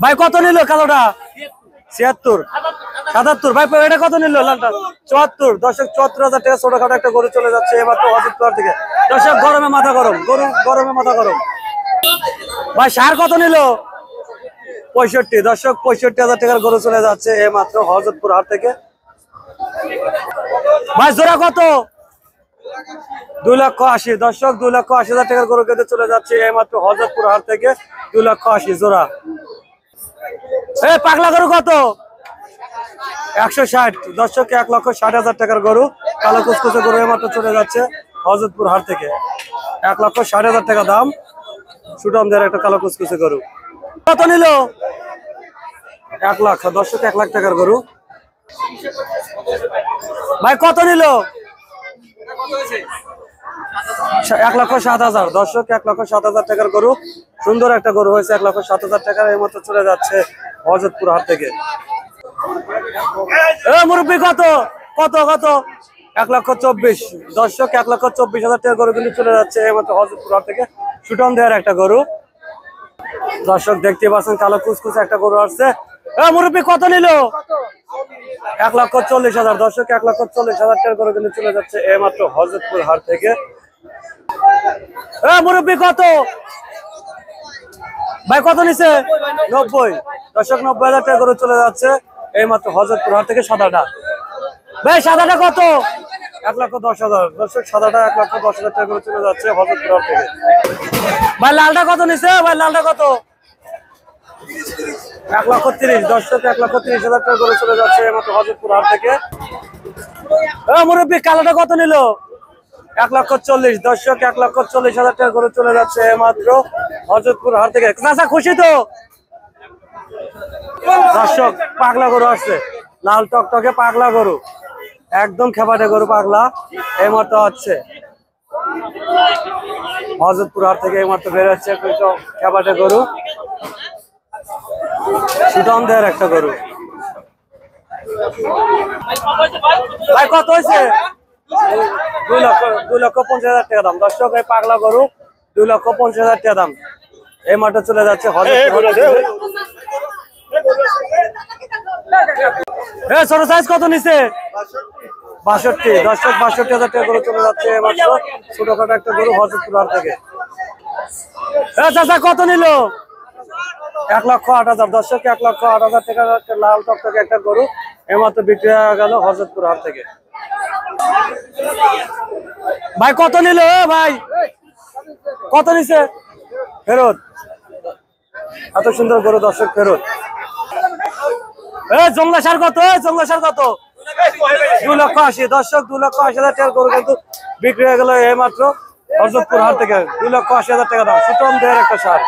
ভাই কত নিল কালোটা? ৭৬, ৭৭। ভাই এটা কত নিল লালটা? ৭৪। দর্শক ৭৪,০০০ টাকা ছোটখাটো একটা গরু চলে যাচ্ছে এবার তো হজরতপুর থেকে। দর্শক গরমে মাথা গরম, গরু গরমে মাথা গরম। ভাই সার কত নিল? ৬৫। দর্শক ৬৫,০০০ টাকার গরু চলে যাচ্ছে এই মাত্র হজরতপুর হাট থেকে। ভাই জোড়া কত? ২,৮০,০০০। দর্শক ২,৮০,০০০ টাকার গরু কেটে চলে যাচ্ছে এই মাত্র হজরতপুর হাট থেকে। ২,৮০,০০০ জোড়া। পাগলা গরু কত? ১৬০। দর্শক ১,৬০,০০০ টাকার গরু কালো কুচকুচে গরু এই মাত্র চলে যাচ্ছে হজরতপুর হাট থেকে। ১,৬০,০০০ টাকা দাম সুটামদের একটা কালো কুচকুচে গরু। কত নিল? ১,০০,০০০। দর্শক ১,০০,০০০ টাকার গরু। ভাই কত নিল? ১,০৭,০০০। দর্শক ১,০৭,০০০ টাকার গরু সুন্দর একটা গরু হয়েছে ১,০৭,০০০ টাকার এই মতো চলে যাচ্ছে হজরতপুর হাট থেকে। মুরব্বী কত কত কত? ১,২৪,০০০। দর্শক ১,২৪,০০০ টাকার গরু কিন্তু চলে যাচ্ছে এই মতো হজরতপুর হাট থেকে সুটন দেওয়ার একটা গরু। দর্শক দেখতে পাচ্ছেন কালো কুচকুচে একটা গরু আসছে। মুরব্বী কত নিল? ১,৪০,০০০। দর্শক ১,৪০,০০০ টাকার গরু কিন্তু চলে যাচ্ছে এই মাত্র হজরতপুর হাট থেকে। মুরব্বী কত? ভাই কত নিছে? ৯০। দর্শক ৯০,০০০ টাকা গরু চলে যাচ্ছে এই মাত্র হজরতপুর হাট থেকে। সাদাটা ভাই সাদাটা কত? ১,১০,০০০। দর্শক সাদাটা ১,১০,০০০ টাকা গরু চলে যাচ্ছে হজরতপুর হাট থেকে। ভাই লালটা কত নিছে? ভাই লালটা কত? ১,৩০,০০০। দর্শক ১,৩০,০০০ টাকা গরু চলে যাচ্ছে এই মাত্র হজরতপুর হাট থেকে। মুরব্বী কালোটা কত নিল? ১,৪০,০০০। দর্শক ১,৪০,০০০ টাকা গরু চলে যাচ্ছে মাত্র হজরতপুর হাট থেকে। চাচা খুশি তো? দর্শক পাগলা গরু আসছে, লাল টকটকে পাগলা গরু, একদম খেপাটে গরু পাগলা এই মাত্র হচ্ছে হজরতপুর হাট থেকে। এই মাত্র বের হচ্ছে খেপাটে গরু সুদাম দেওয়ার একটা গরু। ভাই কত হয়েছে? ২,৫০,০০০ টাকা দাম। দর্শক এই পাগলা গরু ২,৫০,০০০ টাকা দাম এই মাঠে চলে যাচ্ছে হজরতপুর। ছোট সাইজ কত নিছে? ৬২। দর্শক ৬২,০০০ টাকা গরু চলে যাচ্ছে মাত্র ছোটখাটো একটা গরু হজরতপুর হাট থেকে। চাচা কত নিল? ১,০৮,০০০। দর্শক ১,০৮,০০০ টাকার একটা লাল টকটকে একটা গরু এইমাত্র বিক্রি হয়ে গেল হজরতপুর হাট থেকে। ভাই কত নিল? ভাই কত নিছে? ফেরত। এত সুন্দর গরু দর্শক ফেরত। জংলা সার কত? জংলা সার কত? ২,৮০,০০০। দর্শক ২,৮০,০০০ টাকার গরু কিন্তু বিক্রি হয়ে গেল এই মাত্র হজরতপুর হাট থেকে। ২,৮০,০০০ টাকা দাম সুতরাং দেহের একটা সার।